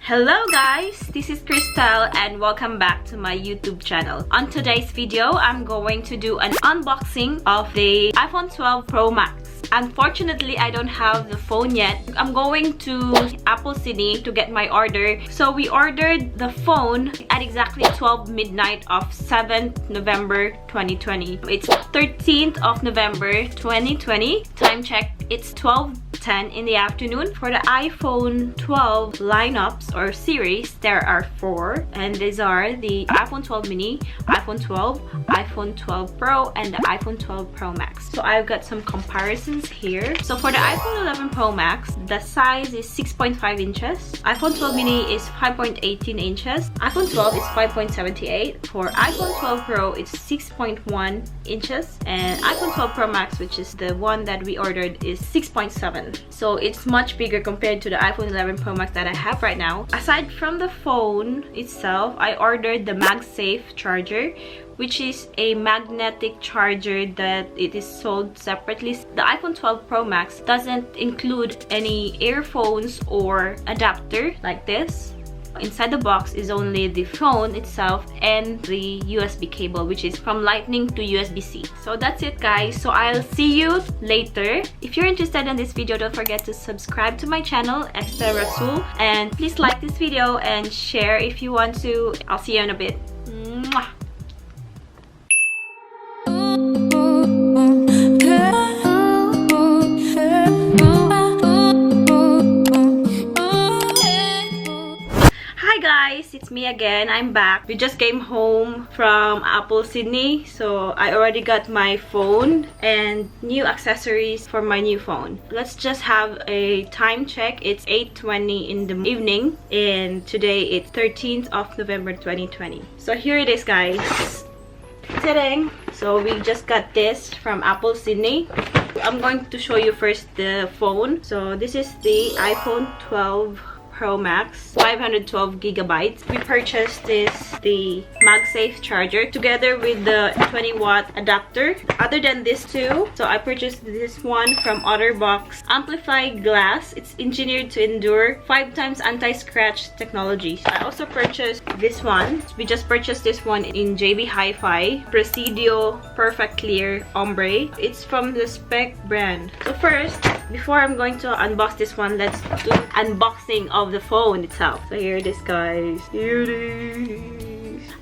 Hello guys, this is Xtel and welcome back to my YouTube channel. On today's video, I'm going to do an unboxing of the iPhone 12 Pro Max. Unfortunately, I don't have the phone yet. I'm going to Apple City to get my order. So we ordered the phone at exactly 12 midnight of 7th November 2020. It's 13th of November 2020. Time check, it's 12:10 in the afternoon. For the iPhone 12 lineups or series, there are 4, and these are the iPhone 12 mini, iPhone 12, iPhone 12 Pro, and the iPhone 12 Pro Max. So I've got some comparisons here. So for the iPhone 11 Pro Max, the size is 6.5 inches. iPhone 12 mini is 5.18 inches. iPhone 12 is 5.78. For iPhone 12 Pro, it's 6.1 inches. And iPhone 12 Pro Max, which is the one that we ordered, is 6.7. So it's much bigger compared to the iPhone 11 Pro Max that I have right now. Aside from the phone itself, I ordered the MagSafe Charger, which is a magnetic charger that it is sold separately. The iPhone 12 Pro Max doesn't include any earphones or adapter like this. Inside the box is only the phone itself and the USB cable, which is from Lightning to USB-C. So that's it guys. So I'll see you later. If you're interested in this video, don't forget to subscribe to my channel, Xtel RaSuL, and please like this video and share if you want to. I'll see you in a bit. Mwah. It's me again. I'm back. We just came home from Apple Sydney, so I already got my phone and new accessories for my new phone. Let's just have a time check. It's 8:20 in the evening and today it's 13th of November 2020. So here it is guys. Ta-dang! So we just got this from Apple Sydney. I'm going to show you first the phone. So this is the iPhone 12 Pro Max, 512 gigabytes. We purchased the MagSafe Charger together with the 20-watt adapter. Other than this two, so I purchased this one from Otterbox Glass. It's engineered to endure 5 times anti-scratch technology. I also purchased this one. We just purchased this one in JB Hi-Fi Presidio Perfect Clear Ombre. It's from the Speck brand. So first, before I'm going to unbox this one, let's do unboxing of the phone itself. So here it is guys. Here it is.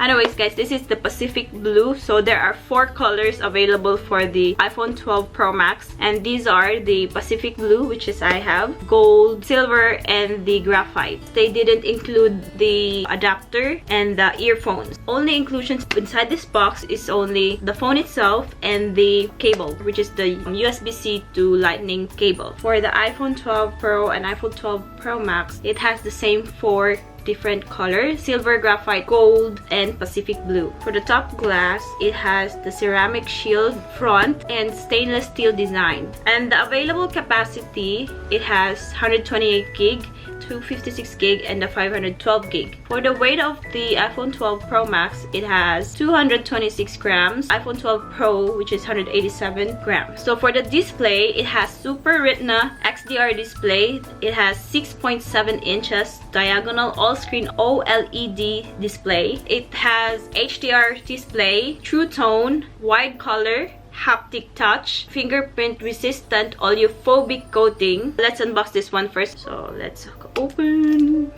Anyways guys, this is the Pacific Blue. So there are 4 colors available for the iPhone 12 Pro Max, and these are the Pacific Blue, which is I have, gold, silver, and the graphite. They didn't include the adapter and the earphones. Only inclusions inside this box is only the phone itself and the cable, which is the USB-C to Lightning cable. For the iPhone 12 Pro and iPhone 12 Pro Max, it has the same 4 different colors: silver, graphite, gold, and Pacific Blue. For the top glass, it has the ceramic shield front and stainless steel design. And the available capacity, it has 128 gig, 256 gig, and the 512 gig. For the weight of the iPhone 12 Pro Max, it has 226 grams. iPhone 12 Pro, which is 187 grams. So for the display, it has Super Retina XDR display. It has 6.7 inches diagonal all-screen OLED display. It has HDR display, True Tone, wide color, haptic touch, fingerprint resistant oleophobic coating. Let's unbox this one first. So let's open.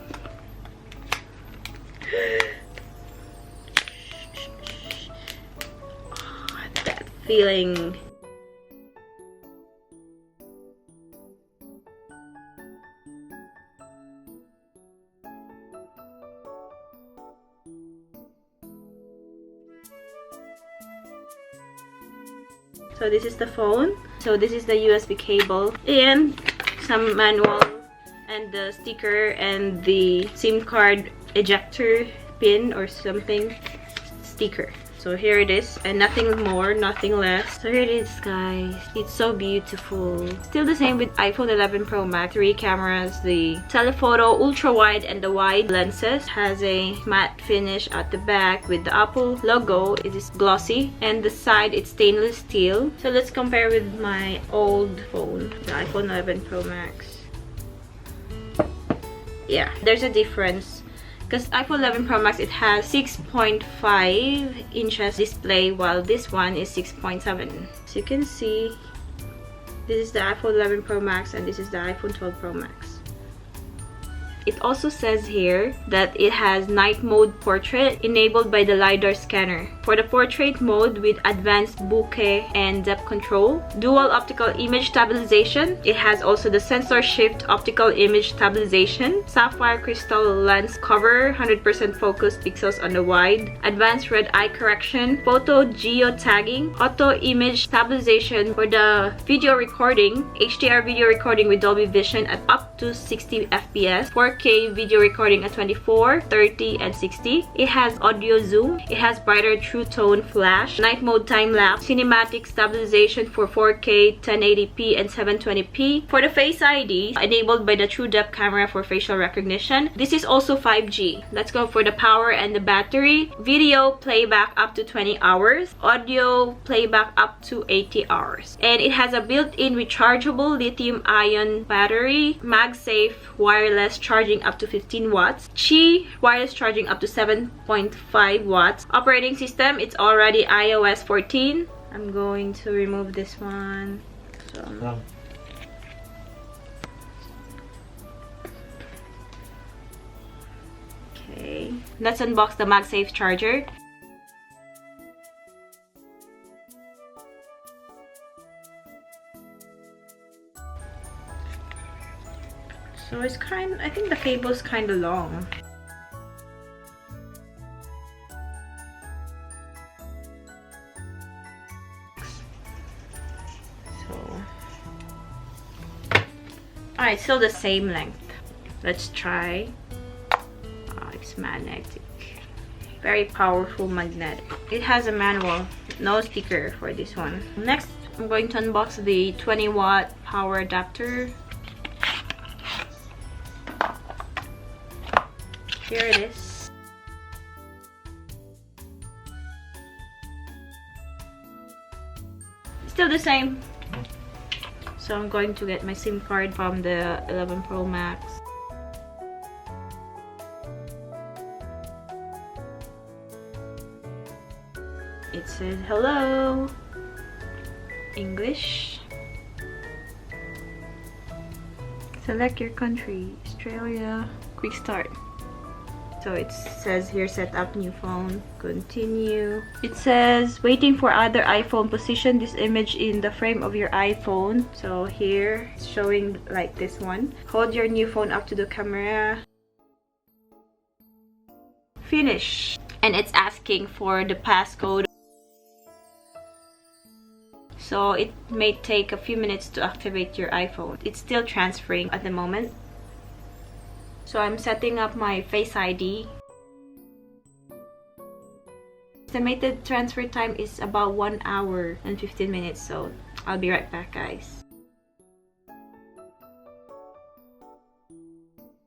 Oh, that feeling. So this is the phone. So this is the USB cable and some manual and the sticker and the SIM card ejector pin or something sticker. So here it is, and nothing more, nothing less. So here it is guys. It's so beautiful. Still the same with iPhone 11 Pro Max. 3 cameras, the telephoto, ultra wide, and the wide lenses. Has a matte finish at the back with the Apple logo. It is glossy, and the side it's stainless steel. So let's compare with my old phone, the iPhone 11 Pro Max. Yeah, there's a difference. Because iPhone 11 Pro Max, it has 6.5 inches display, while this one is 6.7. So you can see, this is the iPhone 11 Pro Max and this is the iPhone 12 Pro Max. It also says here that it has night mode portrait enabled by the LiDAR scanner. For the portrait mode with advanced bokeh and depth control, dual optical image stabilization. It has also the sensor shift optical image stabilization, sapphire crystal lens cover, 100% focused pixels on the wide, advanced red eye correction, photo geotagging, auto image stabilization for the video recording, HDR video recording with Dolby Vision at up to 60 FPS, 4K video recording at 24, 30, and 60. It has audio zoom. It has brighter true tone flash, night mode time lapse, cinematic stabilization for 4K, 1080p, and 720p. For the Face ID, enabled by the True Depth camera for facial recognition. This is also 5G. Let's go for the power and the battery. Video playback up to 20 hours. Audio playback up to 80 hours. And it has a built-in rechargeable lithium-ion battery, MagSafe wireless charging up to 15 watts, Qi wireless charging up to 7.5 watts. Operating system, it's already iOS 14. I'm going to remove this one. So, okay, let's unbox the MagSafe charger. So it's I think the cable's kind of long. So, alright, still the same length. Let's try. Oh, it's magnetic. Very powerful magnetic. It has a manual, no sticker for this one. Next, I'm going to unbox the 20-watt power adapter. Here it is. Still the same. So I'm going to get my SIM card from the 11 Pro Max. It says hello. English. Select your country. Australia. Quick start. So it says here, set up new phone, continue. It says waiting for other iPhone, position this image in the frame of your iPhone. So here it's showing like this one. Hold your new phone up to the camera. Finish. And it's asking for the passcode. So it may take a few minutes to activate your iPhone. It's still transferring at the moment. So I'm setting up my Face ID. Estimated transfer time is about 1 hour and 15 minutes. So I'll be right back, guys.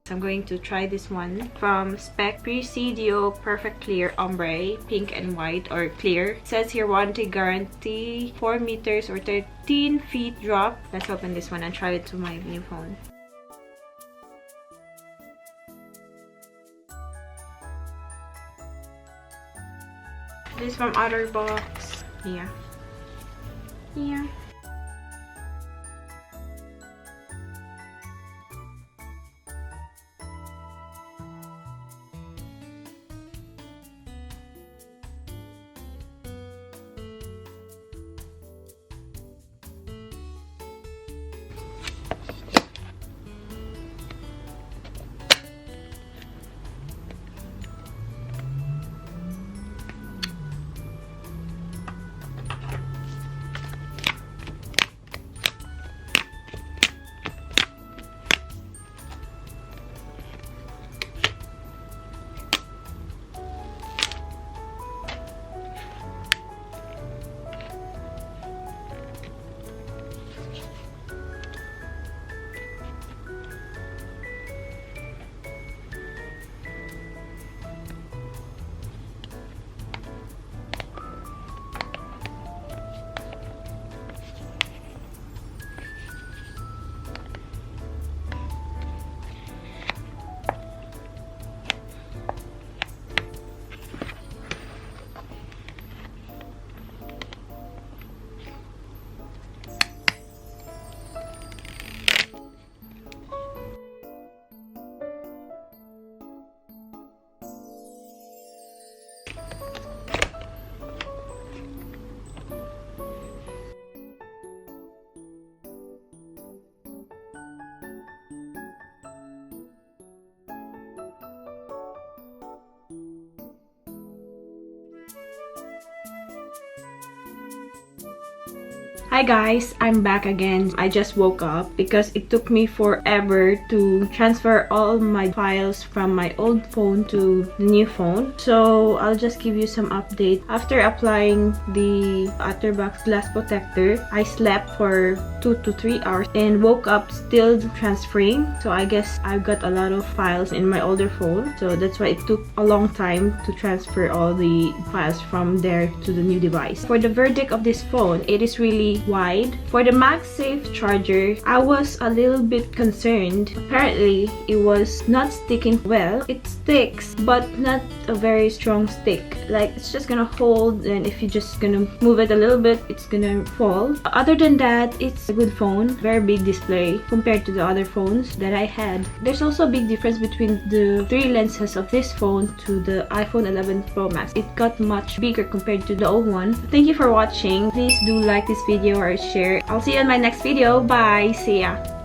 So I'm going to try this one from Speck Presidio Perfect Clear Ombre, pink and white or clear. It says here warranty guarantee, 4 meters or 13 feet drop. Let's open this one and try it to my new phone. This is from Otterbox. Yeah. Yeah. Hi guys, I'm back again. I just woke up because it took me forever to transfer all my files from my old phone to the new phone. So I'll just give you some update. After applying the Otterbox Glass Protector, I slept for 2 to 3 hours and woke up still transferring. So I guess I've got a lot of files in my older phone. So that's why it took a long time to transfer all the files from there to the new device. For the verdict of this phone, it is really wide. For the MagSafe Charger, I was a little bit concerned. Apparently, it was not sticking well. It sticks, but not a very strong stick. Like, it's just gonna hold, and if you're just gonna move it a little bit, it's gonna fall. Other than that, it's a good phone. Very big display compared to the other phones that I had. There's also a big difference between the 3 lenses of this phone to the iPhone 11 Pro Max. It got much bigger compared to the old one. Thank you for watching. Please do like this video or share. I'll see you in my next video. Bye. See ya.